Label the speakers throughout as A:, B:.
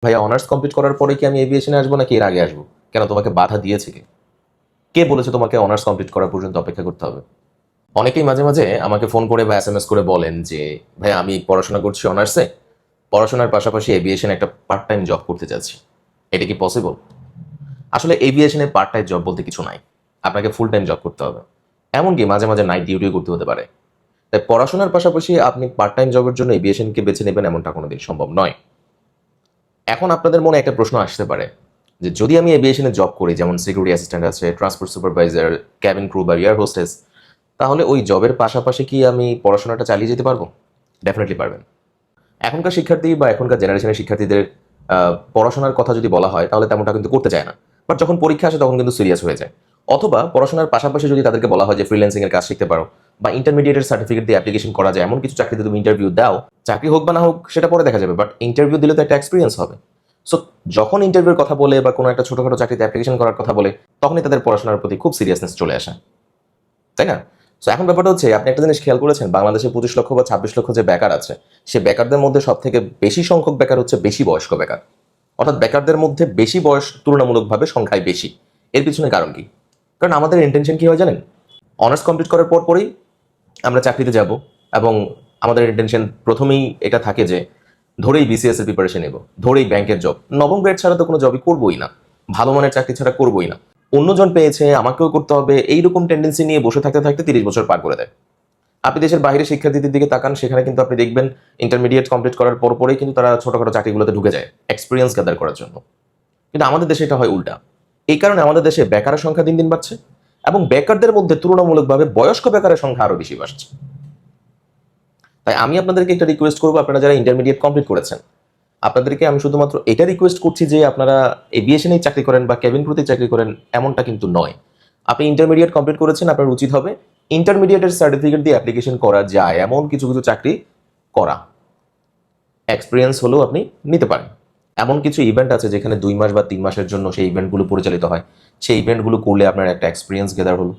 A: ভাইয়া honours complete করার পরে কি আমি এভিয়েশনে আসবো নাকি এর আগে আসবো? কেন, তোমাকে বাধা দিয়েছে কে? কে বলেছে তোমাকে অনার্স কমপ্লিট করা পর্যন্ত অপেক্ষা করতে হবে? অনেকেই মাঝে মাঝে আমাকে ফোন করে বা এসএমএস করে বলেন যে ভাই আমি পড়াশোনা করছি অনার্সে, পড়াশোনার পাশাপাশি এভিয়েশনে একটা পার্ট টাইম জব করতে চাচ্ছি। এটা কি পসিবল? আসলে এভিয়েশনে পার্ট টাইম জব বলতে কিছু নাই, আপনাকে ফুল টাইম জব করতে হবে। এমনকি মাঝে মাঝে নাইট ডিউটিও করতে হতে পারে। তাই পড়াশোনার পাশাপাশি আপনি পার্ট টাইম জবের জন্য এভিয়েশনকে বেছে নেবেন এমনটা কোনোদিন সম্ভব নয়। এখন আপনাদের মনে একটা প্রশ্ন আসতে পারে যে যদি আমি এভিয়েশনে জব করি, যেমন সিকিউরিটি অ্যাসিস্ট্যান্ট আছে, ট্রান্সপোর্ট সুপারভাইজার, ক্যাবিন ক্রু বা এয়ার হোস্টেস, তাহলে ওই জবের পাশাপাশি কি আমি পড়াশোনাটা চালিয়ে যেতে পারবো? ডেফিনেটলি পারবেন। এখনকার শিক্ষার্থী বা এখনকার জেনারেশনের শিক্ষার্থীদের পড়াশোনার কথা যদি বলা হয় তাহলে তেমনটা কিন্তু করতে চায় না, বাট যখন পরীক্ষা আসে তখন কিন্তু সিরিয়াস হয়ে যায়। অথবা পড়াশোনার পাশাপাশি যদি তাদেরকে বলা হয় যে ফ্রিল্যান্সিং এর কাজ শিখতে পারো বা ইন্টারমিডিয়েটের সার্টিফিকেট দিয়ে অ্যাপ্লিকেশন করা যায় এমন কিছু চাকরিতে তুমি ইন্টারভিউ দাও, চাকরি হোক বা না হোক সেটা পরে দেখা যাবে, বাট ইন্টারভিউ দিলে তো একটা এক্সপিরিয়েন্স হবে। সো যখন ইন্টারভিউর কথা বলে বা কোনো একটা ছোটখাটো চাকরিতে অ্যাপ্লিকেশন করার কথা বলে তখনই তাদের পড়াশোনার প্রতি খুব সিরিয়াসনেস চলে আসে, তাই না? সো এখন ব্যাপারটা হচ্ছে, আপনি একটা জিনিস খেয়াল করেছেন, বাংলাদেশে 25 লক্ষ বা 26 লক্ষ যে বেকার আছে, সে বেকারদের মধ্যে সব থেকে বেশি সংখ্যক বেকার হচ্ছে বেশি বয়স্ক বেকার। অর্থাৎ বেকারদের মধ্যে বেশি বয়স তুলনামূলকভাবে সংখ্যায় বেশি। এর পিছনে কারণ কি? কারণ আমাদের ইন্টেনশন কি হয় জানেন? অনার্স কমপ্লিট করার পরই আমরা চাকরিতে যাব, এবং আমাদের ইন্টেনশন প্রথমেই এটা থাকে যে ধরেই বিসিএস এর প্রিপারেশন নেব, ধরেই ব্যাংকের জব, নবম গ্রেড ছাড়া তো কোনো জবই করবোই না, ভালো মানের চাকরি ছাড়া করবোই না, অন্যজন পেয়েছে আমাকেও করতে হবে, এইরকম টেন্ডেন্সি নিয়ে বসে থাকতে থাকতে 30 বছর পার করে দেয়। আপনি দেশের বাইরে শিক্ষার্থীদের দিকে তাকান, সেখানে কিন্তু আপনি দেখবেন ইন্টারমিডিয়েট কমপ্লিট করার পরেই কিন্তু তারা ছোটখাটো চাকরিগুলোতে ঢুকে যায় এক্সপিরিয়েন্স গ্যাদার করার জন্য। কিন্তু আমাদের দেশে এটা হয় উল্টা। এই কারণে আমাদের দেশে বেকারের সংখ্যা দিন দিন বাড়ছে, এবং বেকারদের মধ্যে তুলনামূলকভাবে বয়স্ক বেকারের সংখ্যা আরো বেশি বাড়ছে। তাই আমি আপনাদেরকে একটা রিকোয়েস্ট করবো, আপনারা যারা ইন্টারমিডিয়েট কমপ্লিট করেছেন, আপনাদেরকে আমি শুধুমাত্র এটা রিকোয়েস্ট করছি যে আপনারা এভিয়েশনেই চাকরি করেন বা কেবিন ক্রুতেই চাকরি করেন এমনটা কিন্তু নয়। আপনি ইন্টারমিডিয়েট কমপ্লিট করেছেন, আপনার উচিত হবে ইন্টারমিডিয়েটের সার্টিফিকেট দিয়ে অ্যাপ্লিকেশন করা যায় এমন কিছু কিছু চাকরি করা, এক্সপিরিয়েন্স হলেও আপনি নিতে পারেন। এমন কিছু ইভেন্ট আছে যেখানে 2 মাস বা 3 মাসের জন্য সেই ইভেন্টগুলো পরিচালিত হয়, সেই ইভেন্টগুলো করলে আপনার একটা এক্সপিরিয়েন্স গেদার হলো।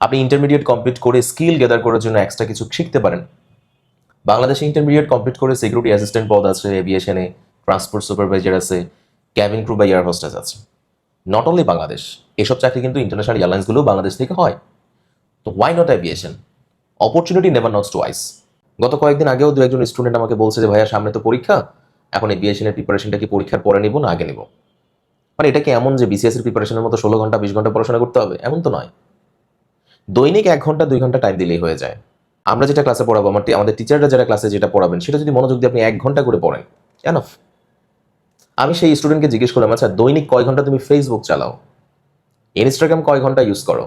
A: আপনি ইন্টারমিডিয়েট কমপ্লিট করে স্কিল গেদার করার জন্য এক্সট্রা কিছু শিখতে পারেন। বাংলাদেশে ইন্টারমিডিয়েট কমপ্লিট করে সিকিউরিটি অ্যাসিস্ট্যান্ট পদ আছে এভিয়েশনে, ট্রান্সপোর্ট সুপারভাইজার আছে, ক্যাবিন ক্রু বা এয়ার হোস্টেস আছে। নট অনলি বাংলাদেশ, এসব চাকরি কিন্তু ইন্টারন্যাশনাল এয়ারলাইন্সগুলো বাংলাদেশ থেকে হয়। তো why not aviation? Opportunity never knocks twice. গত কয়েকদিন আগেও দু একজন স্টুডেন্ট আমাকে বলছে যে ভাইয়া সামনে তো পরীক্ষা, এখন এভিয়েশনের প্রিপারেশনটা কি পরীক্ষার পরে নিব না আগে নিব? মানে এটা কি এমন যে বিসিএস এর প্রিপারেশনের মতো 16 ঘন্টা 20 ঘন্টা পড়াশোনা করতে হবে? এমন তো নয়। দৈনিক 1 ঘন্টা 2 ঘন্টা টাইম দিলেই হয়ে যায়। আমরা যেটা ক্লাসে পড়াবো, আমাদের টিচাররা যারা ক্লাসে যেটা পড়াবেন সেটা যদি মনোযোগ দিয়ে আপনি 1 ঘন্টা করে পড়েন, এনাফ। আমি সেই স্টুডেন্টকে জিজ্ঞেস করলাম, আচ্ছা দৈনিক কয় ঘন্টা তুমি ফেসবুক চালাও, ইনস্টাগ্রাম কয় ঘন্টা ইউজ করো?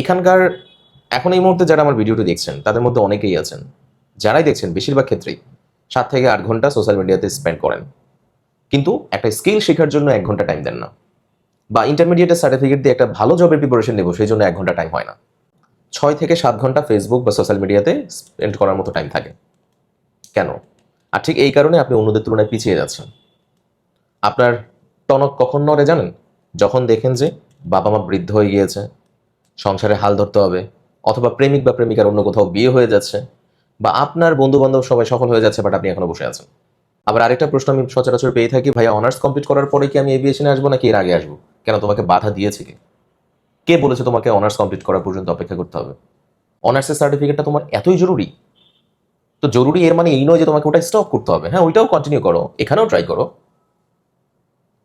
A: এখানকার এখন এই মুহূর্তে যারা আমার ভিডিওটি দেখছেন তাদের মধ্যে অনেকেই আছেন, যারাই দেখছেন বেশিরভাগ ক্ষেত্রেই 7 থেকে 8 ঘন্টা সোশ্যাল মিডিয়াতে স্পেন্ড করেন, কিন্তু একটা স্কিল শেখার জন্য 1 ঘন্টা টাইম দেন না, বা ইন্টারমিডিয়েটের সার্টিফিকেট দিয়ে একটা ভালো জবের প্রিপারেশন নেব সেই জন্য 1 ঘন্টা টাইম হয় না। 6 থেকে 7 ঘন্টা ফেসবুক বা সোশ্যাল মিডিয়াতে স্পেন্ড করার মতো টাইম থাকে। কেন? আর ঠিক এই কারণে আপনি অন্যদের তুলনায় পিছিয়ে যাচ্ছেন। আপনার টনক কখন নড়ে জানেন? যখন দেখেন যে বাবা মা বৃদ্ধ হয়ে গিয়েছে, সংসারে হাল ধরতে হবে, অথবা প্রেমিক বা প্রেমিকার অন্য কোথাও বিয়ে হয়ে যাচ্ছে, বা আপনার বন্ধু বান্ধব সবাই সফল হয়ে যাচ্ছে বাট আপনি এখনো বসে আছেন। আবার আরেকটা প্রশ্ন আমি সচরাচর পেয়ে থাকি, ভাইয়া অনার্স কমপ্লিট করার পরে কি আমি এভিয়েশনে আসবো নাকি এর আগে আসবো? কেন, তোমাকে বাধা দিয়েছে কে? কে বলেছে তোমাকে অনার্স কমপ্লিট করা পর্যন্ত অপেক্ষা করতে হবে? অনার্সের সার্টিফিকেটটা তোমার এতই জরুরি? তো জরুরি এর মানে এই নয় যে তোমাকে ওটা স্টপ করতে হবে। হ্যাঁ, ওইটাও কন্টিনিউ করো, এখানেও ট্রাই করো।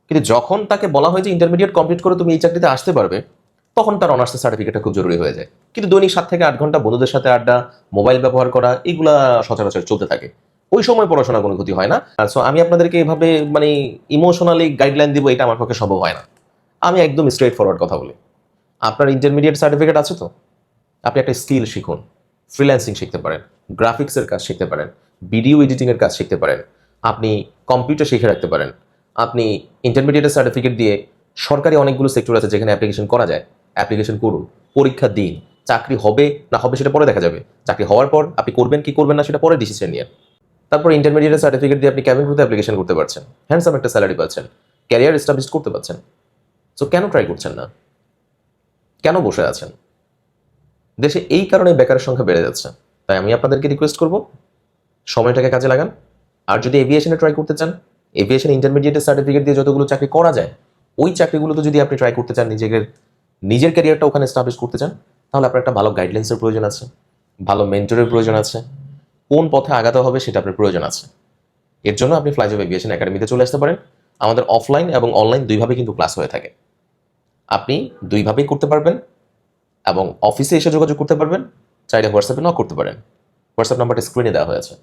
A: কিন্তু যখন তাকে বলা হয় যে ইন্টারমিডিয়েট কমপ্লিট করে তুমি এই চাকরিতে আসতে পারবে, তখন তার অনার্সের সার্টিফিকেটটা খুব জরুরি হয়ে যায়। কিন্তু দৈনিক 7 থেকে 8 ঘন্টা বন্ধুদের সাথে আড্ডা, মোবাইল ব্যবহার করা, এগুলা সচরাচর চলতে থাকে। ওই সময় পড়াশোনা কোনো ক্ষতি হয় না। সো আমি আপনাদেরকে এভাবে মানে ইমোশনালি গাইডলাইন দিব, এটা আমার পক্ষে সম্ভব হয় না। আমি একদম স্ট্রেট ফরওয়ার্ড কথা বলি। আপনার ইন্টারমিডিয়েট সার্টিফিকেট আছে তো, আপনি একটা স্কিল শিখুন, ফ্রিল্যান্সিং শিখতে পারেন, গ্রাফিক্সের কাজ শিখতে পারেন, ভিডিও এডিটিংয়ের কাজ শিখতে পারেন, আপনি কম্পিউটার শিখে রাখতে পারেন, আপনি ইন্টারমিডিয়েটের সার্টিফিকেট দিয়ে সরকারি অনেকগুলো সেক্টর আছে যেখানে অ্যাপ্লিকেশন করা যায়, অ্যাপ্লিকেশন করুন, পরীক্ষা দিন, চাকরি হবে না হবে সেটা পরে দেখা যাবে। চাকরি হওয়ার পর আপনি করবেন কি করবেন না সেটা পরে ডিসিশন নিয়ে। তারপর ইন্টারমিডিয়েটের সার্টিফিকেট দিয়ে আপনি ক্যাবিন ক্রুতে অ্যাপ্লিকেশন করতে পারছেন, হ্যান্ডসাম একটা স্যালারি পাচ্ছেন, ক্যারিয়ার এস্টাবলিশ করতে পারছেন। সো কেন ট্রাই করছেন না? কেন বসে আছেন? দেশে এই কারণে বেকারের সংখ্যা বেড়ে যাচ্ছে। তাই আমি আপনাদেরকে রিকোয়েস্ট করব, সময়টাকে কাজে লাগান। আর যদি এভিয়েশনে ট্রাই করতে চান, এভিয়েশন ইন্টারমিডিয়েটের সার্টিফিকেট দিয়ে যতগুলো চাকরি করা যায়, ওই চাকরিগুলোতে যদি আপনি ট্রাই করতে চান, নিজের ক্যারিয়ারটা ওখানে এস্টাবলিশ করতে চান, তাহলে আপনার একটা ভালো গাইডলাইন্সের প্রয়োজন আছে, ভালো মেন্টরের প্রয়োজন আছে, কোন পথে আগাতে হবে সেটা আপনার প্রয়োজন আছে। এর জন্য আপনি ফ্লাইজব এভিয়েশন একাডেমিতে চলে আসতে পারেন। আমাদের অফলাইন এবং অনলাইন দুইভাবে কিন্তু ক্লাস হয়ে থাকে। আপনি দুইভাবেই করতে পারবেন এবং অফিসে এসে যোগাযোগ করতে পারবেন, চাইলে হোয়াটসঅ্যাপে নক করতে পারেন। হোয়াটসঅ্যাপ নাম্বারটা স্ক্রিনে দেওয়া হয়েছে।